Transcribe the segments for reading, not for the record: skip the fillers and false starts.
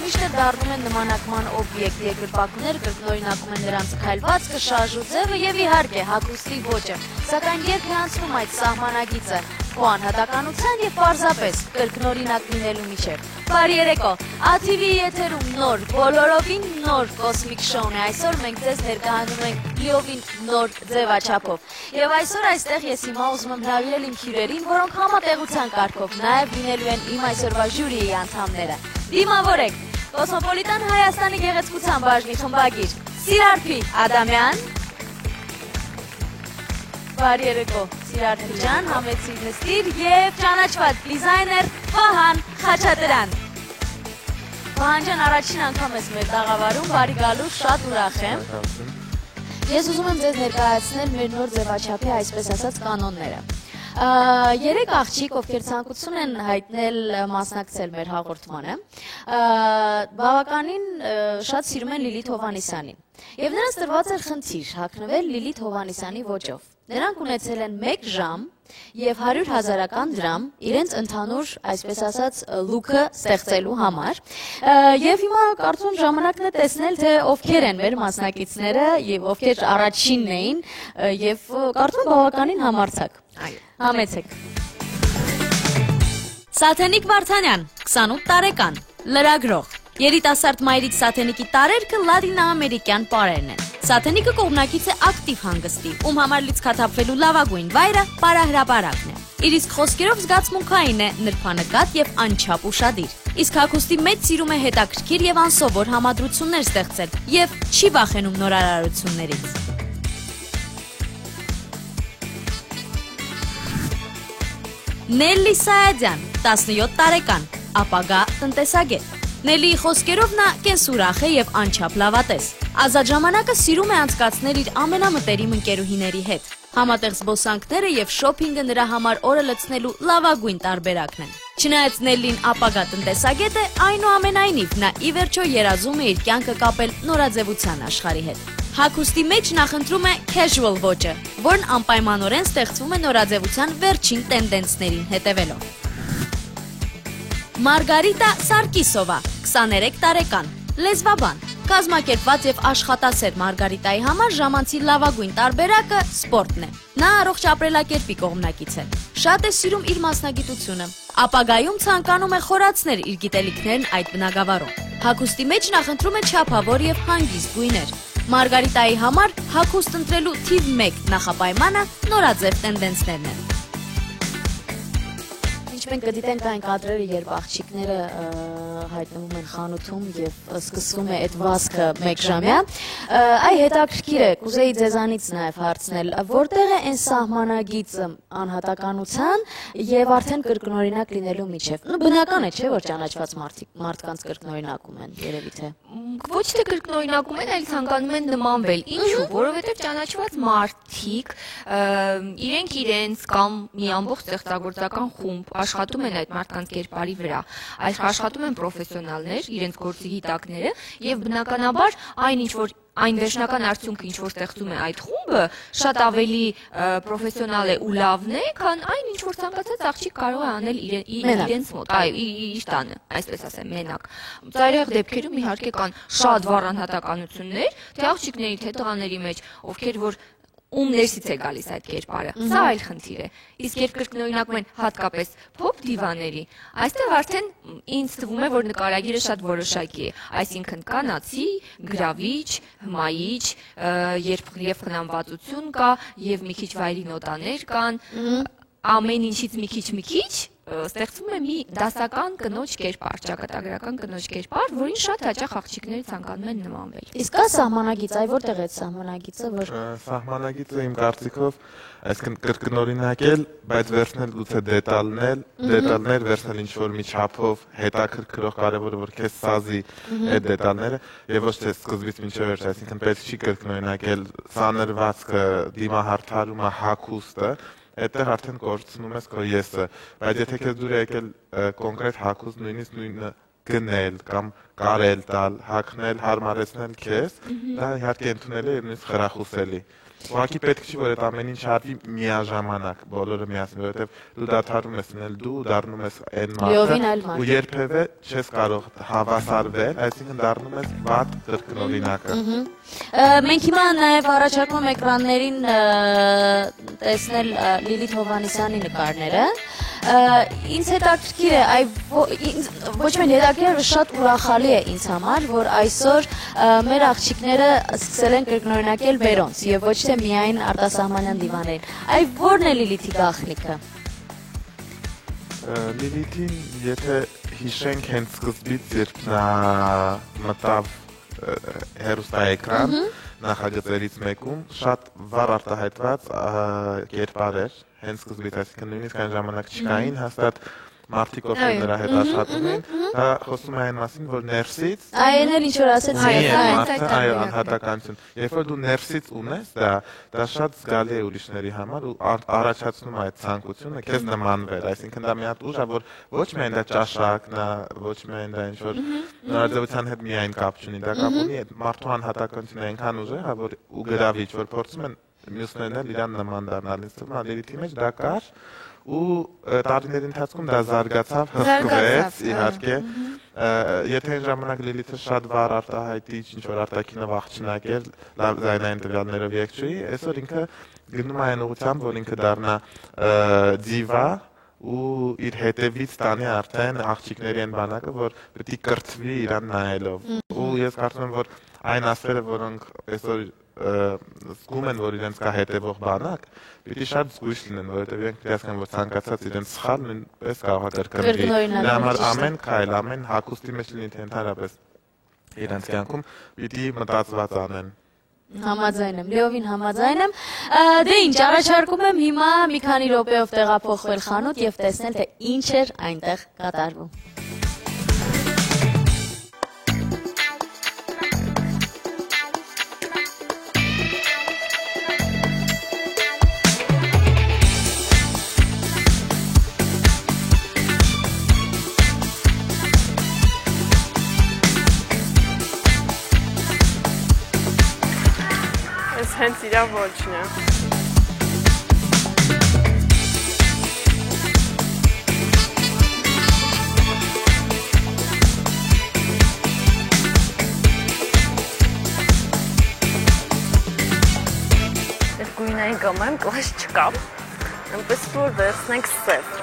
միշտ էլ դառնում են նմանակման օբյեկտ, երկրպագուները կրկնօրինակում են նրանց քայլվածքը, շարժու ձևը եւ իհարկե հագուստի ոճը, սակայն երբ է անցնում այդ սահմանագիծը քո անհատականության եւ պարզապես կրկնօրինակ լինելու միջեւ։ Բարի երեկո, ATV-ի եթերում նոր, բոլորովին նոր կոսմիկ շոուն է, այսօր մենք ձեզ ներկայանում ենք լիովին նոր ձևաչափով։ Եվ այսօր այստեղ ես հիմա ուզում եմ հրավիրել իմ հյուրերին, որոնք համատեղության կարգով նաև լինելու են իմ այսօրվա ժյուրիի անդամները։ Դիմավորեք Կոսմոպոլիտան Հայաստանի գեղեցկության բաժնի խմբագիր Սիրարփի Ադամյան։ Բարի երեկո, Սիրարփի ջան, համեցիր նստիր եւ ճանաչված դիզայներ Վահան Խաչատրյան։ Վահան ջան, առաջին անգամ ես մեր տաղավարում, բարի գալու, շատ ուրախ եմ։ Ես ուզում եմ ձեզ ներկայացնել մեր նոր ձևաչափի, այսպես ասած, կանոնները։ Երեք աղջիկ, ովքեր ցանկություն են հայտնել մասնակցել մեր հաղորդմանը, բավականին շատ սիրում են Լիլիթ Հովհաննիսյանին։ Եվ նրանց տրված էր խնդիր հագնվել Լիլիթ Հովհաննիսյանի ոճով։ Նրանք ունեցել են 1 ժամ եւ 100,000 դրամ իրենց ընդհանուր, այսպես ասած, լուքը ստեղծելու համար։ Եվ հիմա կարծում ժամանակն է տեսնել, թե ովքեր են մեր մասնակիցները եւ ովքեր առաջինն էին եւ կարծում բավականին համարձակ։ Համեցեք։ Սաթենիկ Վարդանյան, 28 տարեկան, լրագրող։ Երիտասարդ մայրիկ Սաթենիկի տարերքը լատինաամերիկյան պարերն են։ Սաթենիկը կողմնակից է ակտիվ հանգստի, ում համար լիցքաթափվելու լավագույն վայրը պարահրապարակն է։ Իր իսկ խոսքերով զգացմունքային է, նրբանկատ եւ անչափ ուշադիր։ Իսկ հագուստի մեջ սիրում է հետաքրքիր եւ անսովոր համադրություններ ստեղծել եւ չի վախենում նորարարություններից։ Նելլի Սայադյան, 17 տարեկան, ապագա տնտեսագետ։ Նելլիի խոսքերով նա կենսուրախ է եւ անչափ լավատես։ Ազատ ժամանակը սիրում է անցկացնել իր ամենամտերիմ ընկերուհիների հետ։ Համատեղ զբոսանքները եւ շոփինգը նրա համար օրը լցնելու լավագույն տարբերակն են։ Չնայած Նելլին ապագա տնտեսագետ է, այնուամենայնիվ նա ի վերջո երազում է իր կյանքը կապել նորաձևության աշխարհի հետ։ Հագուստի մեջ նա խնդրում է casual ոճը, որն անպայմանորեն ստեղծվում է նորաձևության վերջին տենդենսներին հետևելով։ Մարգարիտա Սարկիսովա, 23 տարեկան, լեզվաբան, կազմակերպված եւ աշխատասեր Մարգարիտայի համար ժամանցի լավագույն տարբերակը սպորտն է։ Նա առողջ ապրելակերպի կողմնակից է։ Շատ է սիրում իր մասնագիտությունը։ Ապագայում ցանկանում է խորացնել իր գիտելիքներն այդ բնագավառում։ Հագուստի մեջ նա խնդրում է չափավոր եւ հանգիստ գույներ։ Մարգարիտայի համար հագուստ ընտրելու թիվ 1 նախապայմանը նորաձև տենդենսներն են։ Մենք կդիտենք այն կադրերը, երբ աղջիկները հայտնվում են խանութում եւ սկսվում է այդ վազքը 1 ժամյա, այ հետաքրքիր է, կուզեի ձեզանից նաեւ հարցնել, որտեղ է այն սահմանագիծը անհատականության եւ արդեն կրկնօրինակ լինելու միջեւ։ Բնական է, չէ՞, որ ճանաչված մարդկանց կրկնօրինակում են, երևի թե։ Ոչ թե կրկնօրինակում են, այլ ցանկանում են նմանվել։ Ինչու՞, որովհետեւ ճանաչված մարդիկ իրենք իրենց կամ մի ամբողջ ստեղծագործական խումբ աշխատում են այդ մարդկանց կերպարի վրա, աշխատում են պրոֆեսիոնալներ, իրենց գործի գիտակները եւ բնականաբար այն վերջնական արդյունքը, ինչ որ ստեղծում է այդ խումբը, շատ ավելի պրոֆեսիոնալ է ու լավն է, քան այն, ինչ որ ցանկացած աղջիկ կարող է անել իրենց մոտ, իր տանը, այսպես ասեմ, մենակ։ Ծայրահեղ դեպքերում իհարկե կան շատ վառ անհատականություններ, թե աղջիկների, թե տղաների մեջ, ովքեր որ ում ներսից է գալիս այդ կերպարը։ Սա այլ խնդիր է։ Իսկ երբ կրկնօրինակում են հատկապես փոփ դիվաների, այստեղ արդեն ինձ թվում է, որ նկարագիրը շատ որոշակի է, այսինքն կանացի, գրավիչ, հմայիչ, երբ խնամվածություն կա, եւ մի քիչ վայրի նոտաներ կան, ամեն ինչից մի քիչ ստեղծվում է մի դասական կնոջ կերպար, ճակատագրական կնոջ կերպար, որին շատ հաճախ աղջիկները ցանկանում են նմանվել։ Իսկ կա սահմանագիծ, այ որտեղ է սահմանագիծը, որ Սահմանագիծը իմ կարծիքով, այսինքն կրկնօրինակել, բայց վերցնել գուցե դետալներ վերցնել ինչ-որ մի չափով հետաքրքրող, կարևորը որ քեզ սազի այդ դետալները եւ ոչ թե սկզբից մինչեւ վերջ, այսինքն պետք չի կրկնօրինակել սանրվածքը, դիմահարդարումը, հագուստը, այդտեղ արդեն կորցնում ես քո եսը, բայց եթե քեզ դուր է եկել կոնկրետ հագուստ, նույնիսկ նույնը գնել կամ կարել տալ, հագնել, հարմարեցնել քեզ, դա իհարկե ընդունել է նույնիսկ խրախուսելի։ Ուղղակի պետք չի որ այդ ամեն ինչ արվի միաժամանակ, բոլորը միասին, որովհետև դու դադարում ես լինել դու, դառնում ես այն մարդը, ու երբևէ չես կարող հավասարվել, այսինքն դառնում ես վատ կրկնօրինակը։ Մենք հիմա նաև առաջարկում էկրաններին տեսնել Լիլիթ Հովհաննիսյանի նկարները։ Ինձ հետաքրքիր է, ոչ միայն հետաքրքիր է, շատ ուրախալի է ինձ համար, որ այսօր մեր աղջիկները սկսել են կրկնօրինակել բերոնց եւ ոչ թե միայն արտասահմանյան դիվաններին։ Այ ո՞րն է Լիլիթի գաղտնիքը։ Լիլիթին, եթե հիշենք հենց սկզբից, երբ նա մտավ հեռուստաէկրան նախագծերից մեկում, շատ վառ արտահայտված կերպար էր, հենց սկզբից, այսինքն նույնիսկ այն ժամանակ չկային հաստատ մարդիկ ովքեր նրա հետ աշխատում էին, դա խոսում է այն մասին, որ ներսից այն էլ ինչ որ ասեց այո, անհատականություն։ Երբ որ դու ներսից ունես, դա շատ զգալի է ուրիշների համար ու առաջացնում է այդ ցանկությունը քեզ նմանվել, այսինքն դա մի հատ ուժ է, որ ոչ միայն դա ճաշակն է, ոչ միայն դա ինչ որ նորաձևության հետ միայն կապ չունի, դա կապ ունի այդ մարդու անհատականությունը այնքան ուժեղ է, որ ու գրավիչ, որ փորձում են մյուսներն էլ իրան նման դառնալ, ինձ թվում է Լիլիթի մեջ դա կար ու տարիների ընթացքում դա զարգացավ, հղկվեց, իհարկե։ Եթե այն ժամանակ Լիլիթը շատ վառ արտահայտիչ, ինչ-որ արտաքինով աղջնակ էր, լավ ձայնային տվյալներով երգչուհի, այսօր ինքը գնում է այն ուղղությամբ, որ ինքը դառնա դիվա ու իր հետևից տանի արդեն աղջիկների այն բանակը, որ պետք է կրթվի իրան նայելով։ Ու ես կարծում եմ, որ այն ասերը, որոնք այսօր զգում են, որ իրենց կա հետևող բանակ, պիտի շատ զգույշ լինեն, որովհետև իրենք պետք է հասկանան, որ ցանկացած իրենց սխալ նույնպես կարող է կրկնվի։ Դրա համար ամեն քայլ, ամեն հագուստի մեջ լինի թե ընդհանրապես իրենց կյանքում պիտի մտածված անեն։ Համաձայն եմ, լիովին համաձայն եմ։ Դե ինչ, առաջարկում եմ հիմա մի քանի րոպեով տեղափոխվել խանութ եւ տեսնել, թե ինչ էր այնտեղ կատարվում։ Հենց իրա ոչն է։ Ես գույնային կամայում կլաշ չկամ, այնպես որ վերցնենք սև։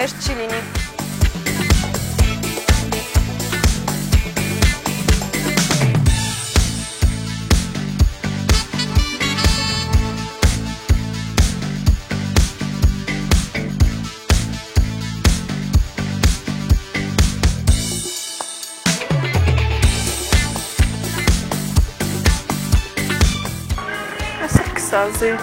Հեշտ չի լինի։ Ասր կսազի։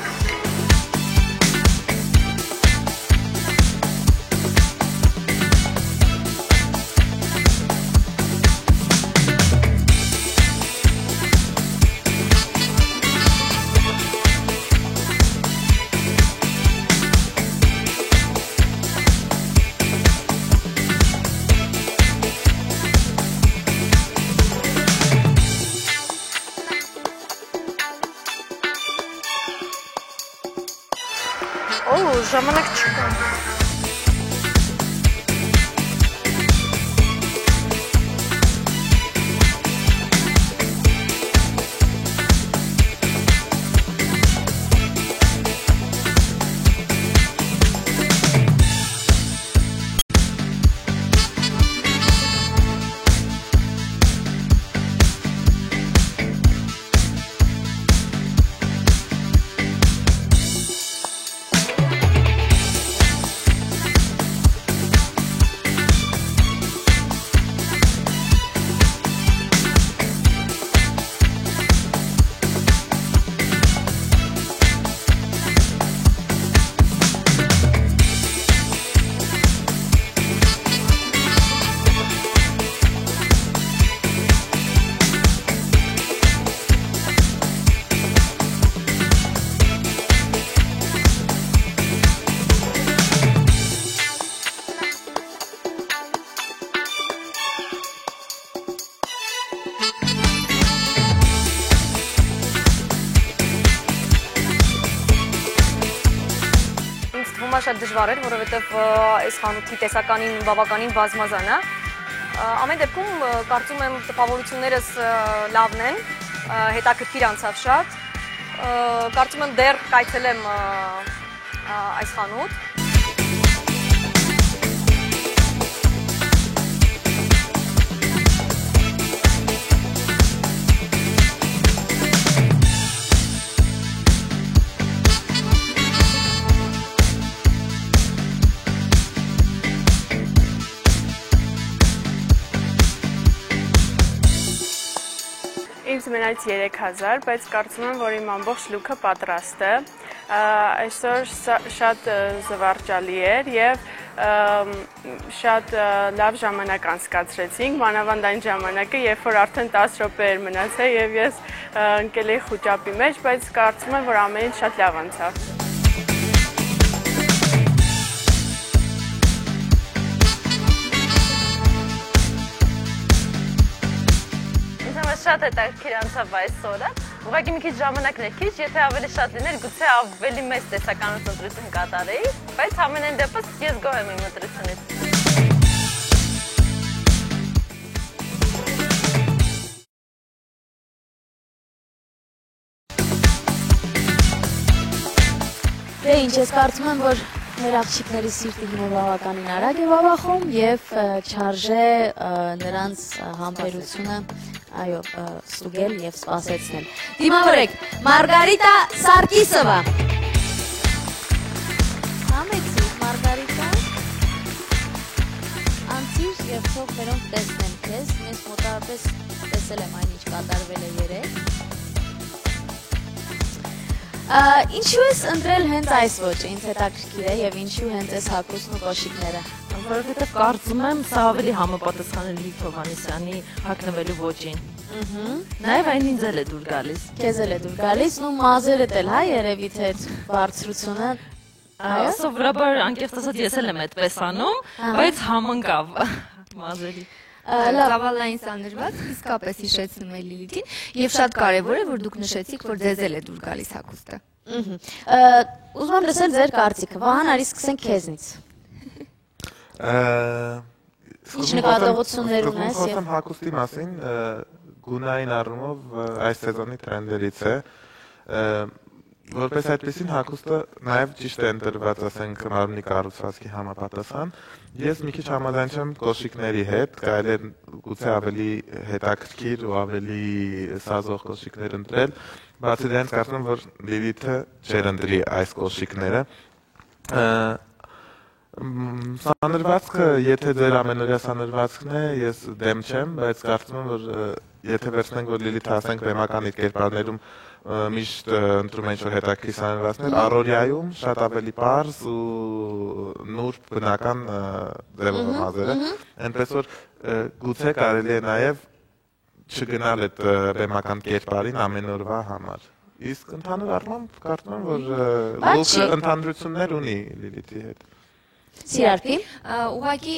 Ժամանակ չկա։ համար շատ դժվար էր, որովհետև այս խանութի տեսականին բավականին բազմազան է։ Ամեն դեպքում կարծում եմ տպավորություններս լավն են, հետաքրքիր անցավ շատ։ Կարծում եմ դեռ կայցելեմ այս խանութ։ Ինձ մենայց 3000, բայց կարծում եմ, որ իմ ամբողջ լուքը պատրաստ է։ Այսօր շատ զվարճալի էր եւ շատ լավ ժամանակ անցկացրեցինք, մանավանդ այն ժամանակը, երբ որ արդեն 10 րոպե էր մնացել եւ ես ընկել էի խուճապի մեջ, բայց կարծում եմ, որ ամեն ինչ շատ լավ անցավ։ Շատ հետաքրքիր անցավ այս օրը, ուղղակի մի քիչ ժամանակն է քիչ, եթե ավելի շատ լիներ, գուցե ավելի մեծ տեսականոց ընտրություն կատարեի, բայց ամենայն դեպս ես գոհ եմ իմ ընտրությունից։ Դե ինչ, ես կարծում եմ, որ մեր աղջիկների սիրտը հիմա բավականին արագ է վավախում եւ չարժե նրանց համբերությունը այո, ստուգել եւ սպասեցնել։ Դիմավորեք Մարգարիտա Սարգիսովա։ Համեցի Մարգարիտա։ Անցիր եւ թող մերոնք տեսնեն քեզ, ես մոտավորապես տեսել եմ այն ինչ կատարվել է երեք։ Ինչու ես ընտրել հենց այս ոճը, ինձ հետաքրքիր է եւ ինչու հենց այս հագուստն ու կոշիկները։ Որովհետև կարծում եմ սա ավելի համապատասխան է Լիլիթ Հովհաննիսյանի հագնվելու ոճին։ Նաև այն ինձ էլ է դուր գալիս։ Քեզ էլ է դուր գալիս, ու մազերդ էլ, հա, երևի թե բարձրությունը։ Սովորաբար անկեղծ ասած ես էլ եմ այդպես անում, բայց համընկավ մազերի։ Ծավալային սանրված իսկապես հիշեցնում է Լիլիթին եւ շատ կարեւոր է որ դուք նշեցիք որ ձեզ էլ է դուր գալիս հագուստը։ Ուզում եմ լսել ձեր կարծիքը։ Վահան, արի սկսենք քեզնից։ Ինչ նկատողություններ ունես եւ հագուստի մասին գունային առումով այս սեզոնի տրենդերից է։ Որպես այդպեսին հագուստը նաև ճիշտ է ընտրված, ասենք, մարմնի կառուցվածքի համապատասխան։ Ես մի քիչ համաձայն չեմ կոշիկների հետ, կարելի է գուցե ավելի հետաքրքիր ու ավելի սազող կոշիկներ ընտրել, բացի դրանից կարծում եմ, որ Լիլիթը չէր ընտրի այս կոշիկները։ Սանրվածքը, եթե ձեր ամենօրյա սանրվածքն է, ես դեմ չեմ, բայց կարծում եմ, որ եթե վերցնենք, որ Լիլիթը ասենք բեմական իր կերպարներում միշտ ընտրում են ինչ-որ հետաքրքիր սանրվածքներ, առօրյայում շատ ավելի պարզ ու նուրբ բնական ձևով մազերը, այնպես որ գուցե կարելի է նաև չգնալ այդ բեմական կերպարին ամեն օրվա համար։ Իսկ ընդհանուր առմամբ կարծում եմ, որ լուքը ընդհանրություններ ունի Լիլիթի հետ։ Սիրարփի, ուղղակի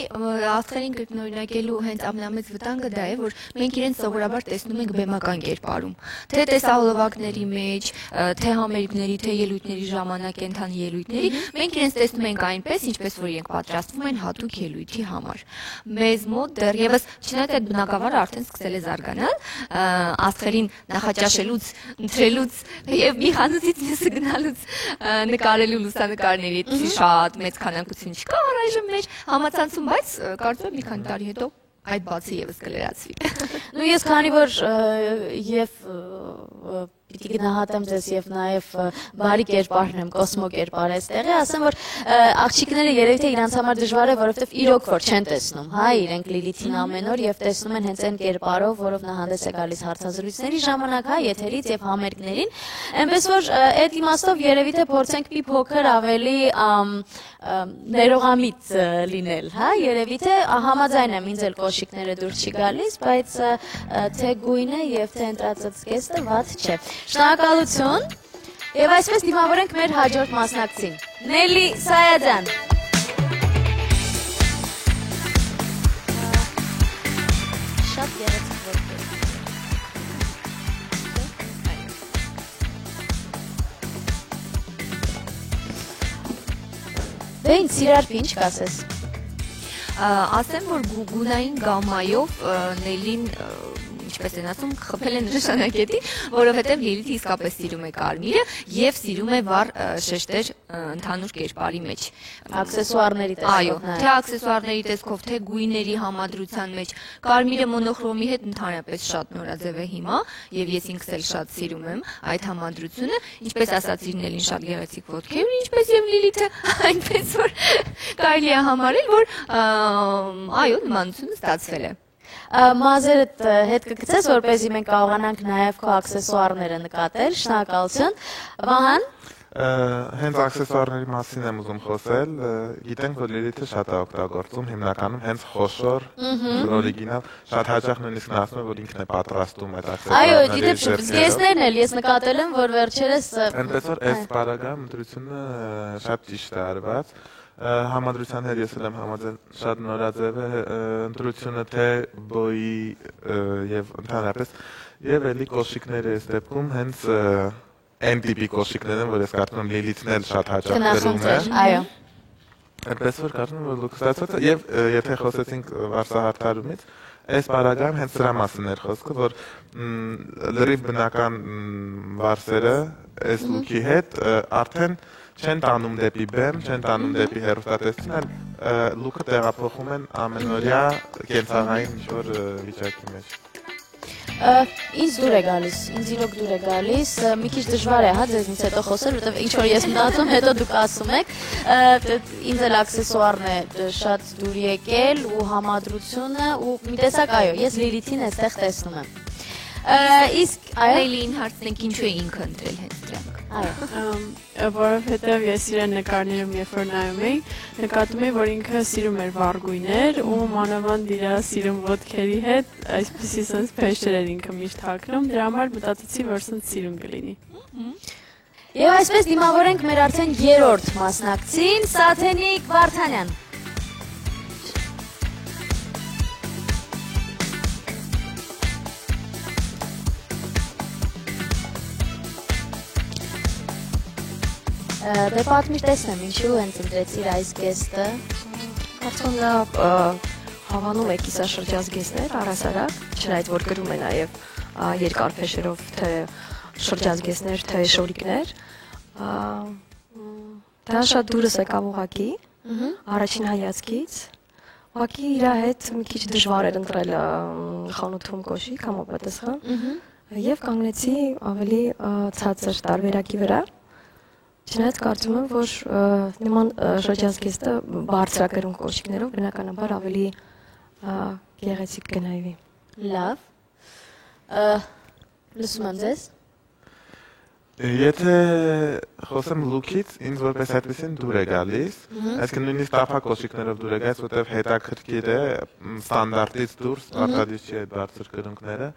աստղերին կրկնօրինակելու հենց ամենամեծ վտանգը դա է, որ մենք իրենց սովորաբար տեսնում ենք բեմական կերպարում, թե տեսահոլովակների մեջ, թե համերգների, թե ելույթների ժամանակ կենթանի ելույթների, մենք իրենց տեսնում ենք այնպես, ինչպես որ իրենք պատրաստվում են հատուկ ելույթի համար։ Մեզ մոտ դեռևս, չնայած այդ բնակավարը արդեն սկսել է զարգանալ, աստղերին նախաճաշելուց, ընտրելուց եւ մի խանութից մյուսը գնալուց նկարելու լուսանկարների շատ մեծ քանակություն չկա առայժմ մեր համացանցում, բայց կարծում եմ մի քանի տարի հետո այդ բացը եւս կլերացվի։ Ну ես քանի որ եւ պիտի գնահատեմ ձեզ եւ նաեւ բարի կերպարն եմ, կոսմո կերպար էստեղի, ասեմ որ աղջիկները երևի թե իրանց համար դժվար է, որովհետեւ իրոք որ չեն տեսնում, հա, իրենք Լիլիթին ամեն օր եւ տեսնում են հենց այն կերպարով, որով նա հանդես է գալիս հարցազրույցների ժամանակ, հա, եթերից եւ համերգներին, այնպես որ այդ իմաստով երևի թե փորձենք մի փոքր ավելի ներողամիտ լինել, հա, երևի թե համաձայն եմ ինձ էլ կոշիկները դուրս չի գալիս, բայց թե գույնը եւ թե ընտրածած կեստը վատ չէ։ Շնորհակալություն եւ այսպես դիմավորենք մեր հաջորդ մասնակցին։ Նելի Սայադյան։ Շատ գեղեցիկ որդի։ Դե ինչ Սիրարփի ինչ կասես։ Ասեմ, որ գունային գամմայով Նելին ինչպես են ասում, խփել են նշանակետի, որովհետև Լիլիթը իսկապես սիրում է կարմիրը եւ սիրում է վառ շեշտեր ընդհանուր կերպարի մեջ։ Աքսեսուարների տեսքով։ Այո, թե աքսեսուարների տեսքով, թե գույների համադրության մեջ։ Կարմիրը մոնոխրոմի հետ ընդհանրապես շատ նորաձև է հիմա եւ ես ինքս էլ շատ սիրում եմ այդ համադրությունը, ինչպես ասացի Նելին շատ գեղեցիկ ոտքեր ունի, ինչպես եւ Լիլիթը, այնպես որ կարելի է համարել, որ այո, նմանությունը ստացվել է։ Մազերդ հետ կգցես, որպեսզի մենք կարողանանք նաև քո աքսեսուարները նկատել։ Շնորհակալություն։ Վահան։ Հենց աքսեսուարների մասին եմ ուզում խոսել։ Գիտենք, որ Լիլիթը շատ է օգտագործում հիմնականում հենց խոշոր, օրիգինալ, շատ հաճախ նույնիսկ նա ասում է, որ ինքն է պատրաստում այդ աքսեսուարները։ Այո, գիտեք, զգեստներն էլ ես նկատել եմ, որ վերջերս այնպես որ այս բարագայում ընտրությունը շատ ճիշտ է արված։ Համադրության հետ ես եմ համաձայն շատ նորաձև է ընտրությունը թե բոյի եւ ընդհանրապես եւ էլի կոշիկները այս դեպքում հենց այն տիպի կոշիկներն են, որ ես կարծում եմ Լիլիթն էլ շատ հաճախ գրում է։ Այո։ Այնպես որ կարծում եմ, որ լուքը ստացած է եւ եթե խոսեցինք վարսահարդարումից, այս բարագայում հենց դրա մասին էր խոսքը, որ լրիվ բնական վարսերը այս լուքի հետ արդեն չեն տանում դեպի բեմ, չեն տանում դեպի հեռուստատեսություն, այլ լուքը տեղափոխում են ամենօրյա կենցաղային ինչ-որ վիճակի մեջ։ Ինձ դուր է գալիս, ինձ իրոք դուր է գալիս, մի քիչ դժվար է, հա, ձեզնից հետո խոսել, որովհետև ինչ որ ես մտածում, հետո դուք ասում եք, ինձ էլ աքսեսուարն է շատ դուր եկել ու համադրությունը ու մի տեսակ, այո, ես Լիլիթին այստեղ տեսնում եմ։ Իսկ Նելին հարցնենք ինչու է ինքը ընտրել հենց դրանք։ Այո, որովհետև ես իրեն նկարներում երբ որ նայում էի, նկատում էի, որ ինքը սիրում էր վառ գույներ ու մանավանդ իր սիրում ոտքերի հետ այսպիսի sense փեշեր էր ինքը միշտ հագնում, դրա համար մտածեցի, որ sense սիրուն կլինի։ Եվ այսպես դիմավորենք մեր արդեն երրորդ մասնակցին, Սաթենիկ Վարդանյան։ Դե պատմիր տեսնեմ, ինչու հենց ընտրեցիր այս գեստը։ Կարծում նա հավանում է կիսաշրջազգեստներ առհասարակ, չնայած որ գրում է նաև երկար փեշերով թե շրջազգեստներ, թե շորիկներ։ Դա շատ դուրս եկավ ուղղակի, առաջին հայացքից։ Ուղղակի իր հետ մի քիչ դժվար էր ընտրել խանութում կոշիկ համապատասխան եւ կանգնեցի ավելի ցածր տարբերակի վրա։ Չնայած կարծում եմ, որ նման շրջազգեստը բարձրակրուն կոշիկներով բնականաբար ավելի գեղեցիկ կնայվի։ Լավ։ Լսում եմ ձեզ։ Եթե խոսեմ լուքից, ինձ որպես այդպեսին դուր է գալիս, այսինքն նույնիսկ տափակ կոշիկներով դուր է գալիս, որտեղ հետաքրքիր է ստանդարտից դուրս, արտադրիչ չի այդ բարձր կրունկները։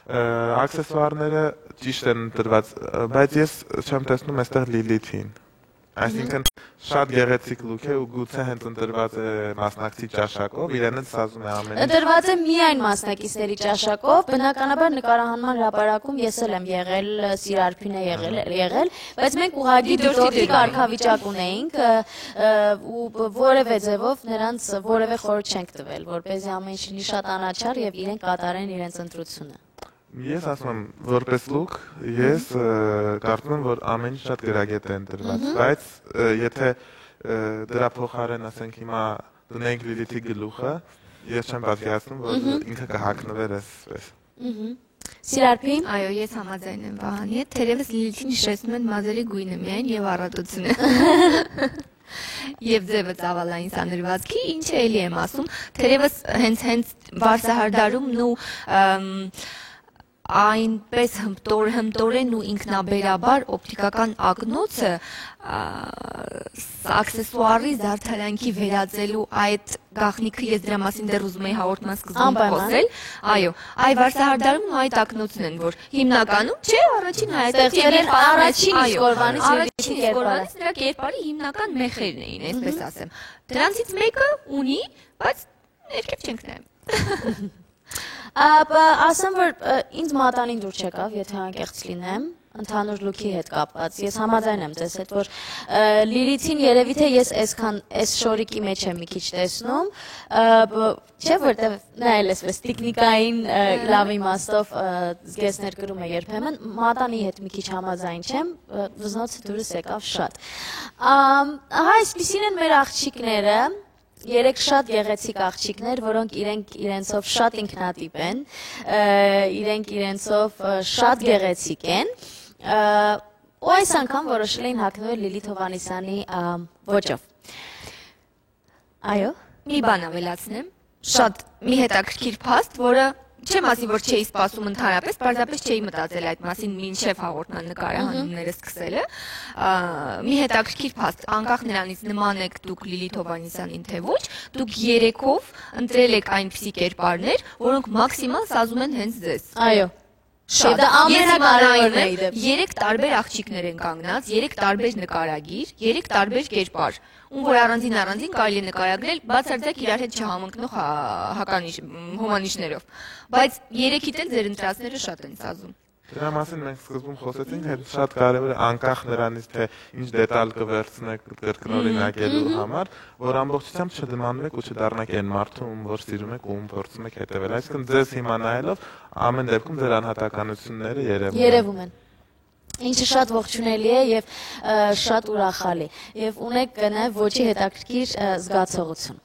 Աքսեսուարները ճիշտ են ընտրված, բայց ես չեմ տեսնում այստեղ Լիլիթին։ Այսինքն շատ գեղեցիկ լուք է ու գուցե հենց ընտրված է մասնակցի ճաշակով, իրեն էլ սազում է ամեն ինչ։ Ընտրված է միայն մասնակիցների ճաշակով, բնականաբար նկարահանման հրապարակում ես էլ եմ եղել, Սիրարփին է եղել, բայց մենք ուղղակի դիտորդի կարգավիճակ ունեինք ու որևէ ձևով նրանց որևէ խորհուրդ չենք տվել, որպեսզի ամեն ինչ լինի շատ անաչառ եւ իրենք կատարեն իրենց ընտրությունը։ Ես ասում եմ, որպես լուք, ես կարծում եմ, որ ամեն ինչ շատ գրագետ է ընտրված, բայց եթե դրա փոխարեն ասենք հիմա դնենք Լիլիթի գլուխը, ես չեմ պատկերացնում, որ ինքը կհագնվեր այսպես։ Սիրարփին։ Այո, ես համաձայն եմ Վահանի հետ, թերևս Լիլիթին հիշեցնում են մազերի գույնը միայն եւ առատությունը։ Եվ ձևը ծավալային սանրվածքի, ինչը էլի եմ ասում, թերևս հենց վարսահարդարումն ու այնպես հմտորեն ու ինքնաբերաբար օպտիկական ակնոցը աքսեսուարի զարդարանքի վերածելու այդ գաղտնիքը ես դրա մասին դեռ ուզում եի հաղորդման սկզբում խոսել, այո, այ վարսահարդարումն ու այդ ակնոցն են, որ հիմնականում չէ առաջին հայացքից առաջին իսկ օրվանից նրա կերպարի հիմնական մեխերն էին, այսպես ասեմ։ Դրանցից մեկը ունի, բայց ներքև չենք նայում։ Ասեմ, որ ինձ մատանին դուր չեկավ, եթե անկեղծ լինեմ, ընդհանուր լուքի հետ կապված։ Ես համաձայն եմ ձեզ հետ, որ Լիլիթին երևի թե ես այս շորիկի մեջ եմ մի քիչ տեսնում, չէ՞ որտեվ նա էլ էսպես տեխնիկային լավ իմաստով զգեստներ կրում է երբեմն, Մատանի հետ մի քիչ համաձայն չեմ, վզնոցը դուրս եկավ շատ։ Ահա այսպիսին են մեր աղջիկները, 3 շատ գեղեցիկ աղջիկներ, որոնք իրենցով շատ ինքնատիպ են, իրենք իրենցով շատ գեղեցիկ են, ու այս անգամ որոշել էին հագնվել Լիլիթ Հովհաննիսյանի ոճով։ Այո։ Մի բան ավելացնեմ, շատ մի հետաքրքիր փաստ, որը չեմ ասի, որ չէի սպասում ընդհանրապես, պարզապես չէի մտածել այդ մասին մինչև հաղորդման նկարահանումները սկսելը։ Մի հետաքրքիր փաստ, անկախ նրանից նման եք դուք Լիլիթ Հովհաննիսյանին թե ոչ, դուք երեքով ընտրել եք այնպիսի կերպարներ, որոնք մաքսիմալ սազում են հենց ձեզ։ Այո։ Շատ դա ամենակարևորն է իդեպ։ 3 տարբեր աղջիկներ են կանգնած, 3 տարբեր նկարագիր, 3 տարբեր կերպար, ում որ առանձին կարելի է նկարագրել, բացարձակ իրար հետ չհամընկնող հոմանիշներով, բայց 3-ից էլ ձեր ընտրածները շատ են սազում։ Դրա մասին մենք սկզբում խոսեցինք, հետ շատ կարևոր է անկախ նրանից թե ինչ դետալ կվերցնեք կրկնօրինակելու համար, որ ամբողջությամբ չդիմանվեք ու չդառնաք այն մարդը, ում որ սիրում եք ու ում փորձում եք հետևել։ Այսինքն ձեզ հիմա նայելով ամեն դեպքում ձեր անհատականությունները երևում են։ Ինչը շատ ողջունելի է եւ շատ ուրախալի եւ ունեք նաեւ ոչի հետաքրքիր զգացողություն։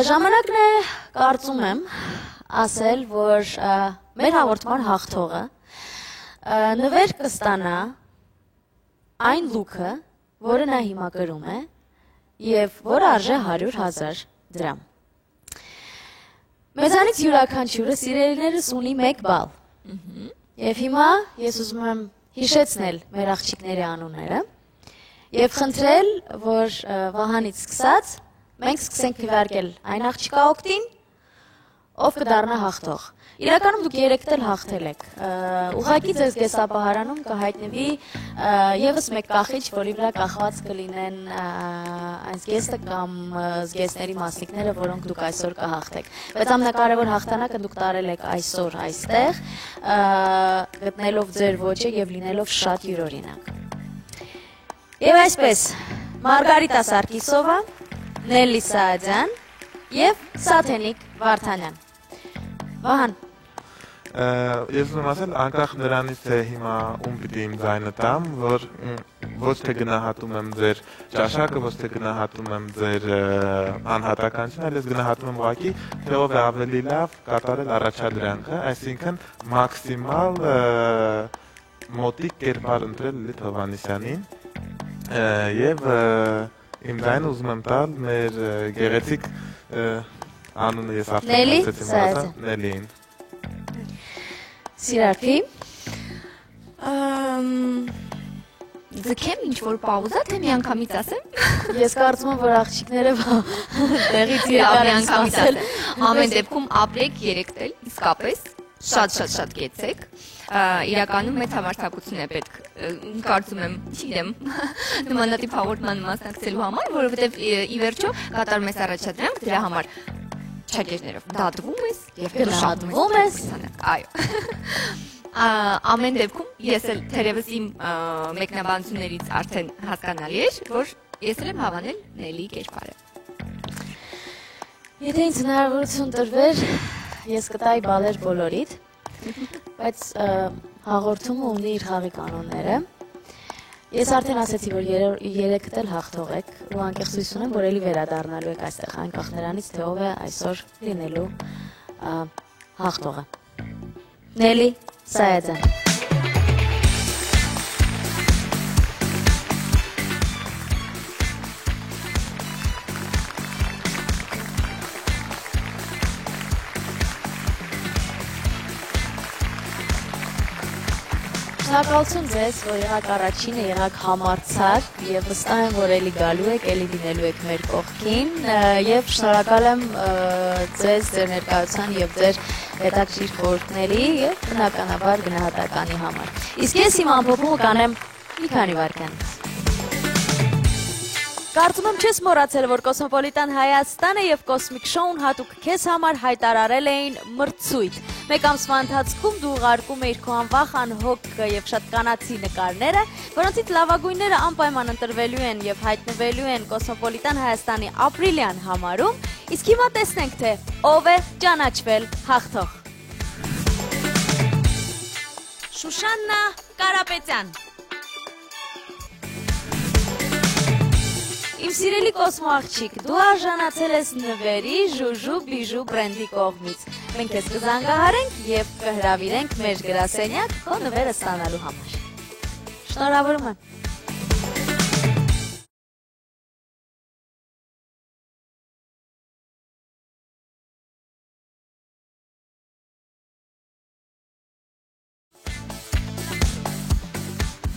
Ժամանակն է, կարծում եմ, ասել, որ մեր հաղորդման հաղթողը նվեր կստանա այն լուքը, որը նա հիմա կրում է եւ որը արժե 100,000 դրամ։ Մեզանից յուրաքանչյուրը սիրելիներս ունի 1 բալ։ Եվ հիմա ես ուզում եմ հիշեցնել մեր աղջիկների անունները եւ խնդրել, որ Վահանից սկսած մենք սկսենք քվեարկել այն աղջկա օգտին, ով կդառնա հաղթող։ Իրականում դուք 3-դ էլ հաղթել եք։ Ուղղակի ձեզ գեսապահարանում կհայտնվի եւս մեկ կախիչ, որի վրա կախված կլինեն այն զգեստը կամ զգեստների մասնիկները, որոնք դուք այսօր կհաղթեք։ Բայց ամենակարևոր հաղթանակը դուք տարել եք այսօր այստեղ, գտնելով ձեր ոճը եւ լինելով շատ յուրօրինակ։ Եվ այսպես, Մարգարիտա Սարգիսովա, Նելլի Սաադյան եւ Սաթենիկ Վարդանյան։ Վահան։ Ես ուզում ասել, անկախ նրանից թե հիմա ում պիտի իմ ձայնը տամ, որ ոչ թե գնահատում եմ ձեր ճաշակը, ոչ թե գնահատում եմ ձեր անհատականությունը, այլ ես գնահատում եմ ուղղակի, թե ով է ավելի լավ կատարել առաջադրանքը, այսինքն մաքսիմալ մոտիկ կերպար ընտրել Լիլիթ Հովհաննիսյանին եւ իմ ձայնը ուզում եմ տալ մեր գեղեցիկ անունը ես արդեն ասեցի, Նելլիին։ Սիրարքի։ Ձգեմ ինչ-որ պաուզա, թե մի անգամից ասեմ։ Ես կարծում եմ, որ աղջիկները տեղից եկան անգամից ասեմ։ Ամեն դեպքում ապրեք 3 տել, իսկապես շատ կեցեք։ Իրականում մեծ համարձակություն է պետք, կարծում եմ, չգիտեմ, նմանատիպ հաղորդման մասնակցելու համար, որովհետև ի վերջո կատարում ես առաջադրանք, դրա համար չակերներով դատվում ես եւ գնահատվում ես։ Այո։ Ամեն դեպքում ես էլ թերևս իմ մեկնաբանություններից արդեն հասկանալի էր, որ ես էլ եմ հավանել Նելլիի կերպարը։ Եթե ինձ հնարավորություն տրվեր, ես կտայի բալեր բոլորիդ, բայց հաղորդումը ունի իր խաղի կանոնները։ Ես արդեն ասեցի, որ 3-դ էլ հաղթող եք, ու անկեղծ հույս ունեմ, որ էլի վերադառնալու եք այստեղ, անկախ նրանից, թե ով է այսօր լինելու հաղթողը։ Նելլի Սաադյան։ Շնորհակալություն ձեզ, որ եղաք առաջինը, եղաք համարձակ եւ վստահ եմ, որ էլի գալու եք, էլի լինելու եք մեր կողքին եւ շնորհակալ եմ ձեզ, ձեր ներկայության եւ ձեր հետաքրքիր խորհուրդների եւ բնականաբար գնահատականի համար։ Իսկ ես իմ ամփոփումը կանեմ մի քանի վայրկյանից։ Կարծում եմ չես մոռացել, որ Կոսմոպոլիտան Հայաստանը եւ Կոսմիկ շոուն հատուկ քեզ համար հայտարարել էին մրցույթ։ Մեկ ամսվա ընթացքում դու ուղարկում էիր քո անվախ, անհոգ եւ շատ կանացի նկարները, որոնցից լավագույնները անպայման ընտրվելու են եւ հայտնվելու են Կոսմոպոլիտան Հայաստանի ապրիլյան համարում, իսկ հիմա տեսնենք, թե ով է ճանաչվել հաղթող։ Շուշաննա Կարապետյան։ Իմ սիրելի Կոսմո աղջիկ, դու արժանացել ես նվերի Ժուժու Բիժու բրենդի կողմից։ Մենք ես կզանգահարենք եւ կհրավիրենք մեր գրասենյակ քո նվերը ստանալու համար։ Շնորհավորում եմ։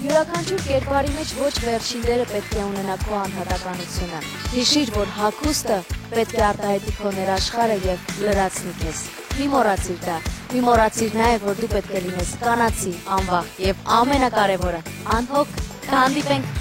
Յուրաքանչյուր կերպարի մեջ ոչ վերջին դերը պետք է ունենա քո անհատականությունը։ Հիշիր, որ հագուստը պետք է արտահայտի քո ներաշխարհը եւ լրացնի քեզ։ Մի մոռացիր դա։ Մի մոռացիր նաեւ, որ դու պետք է լինես կանացի, անվախ եւ ամենակարևորը՝ անհոգ։ Կհանդիպենք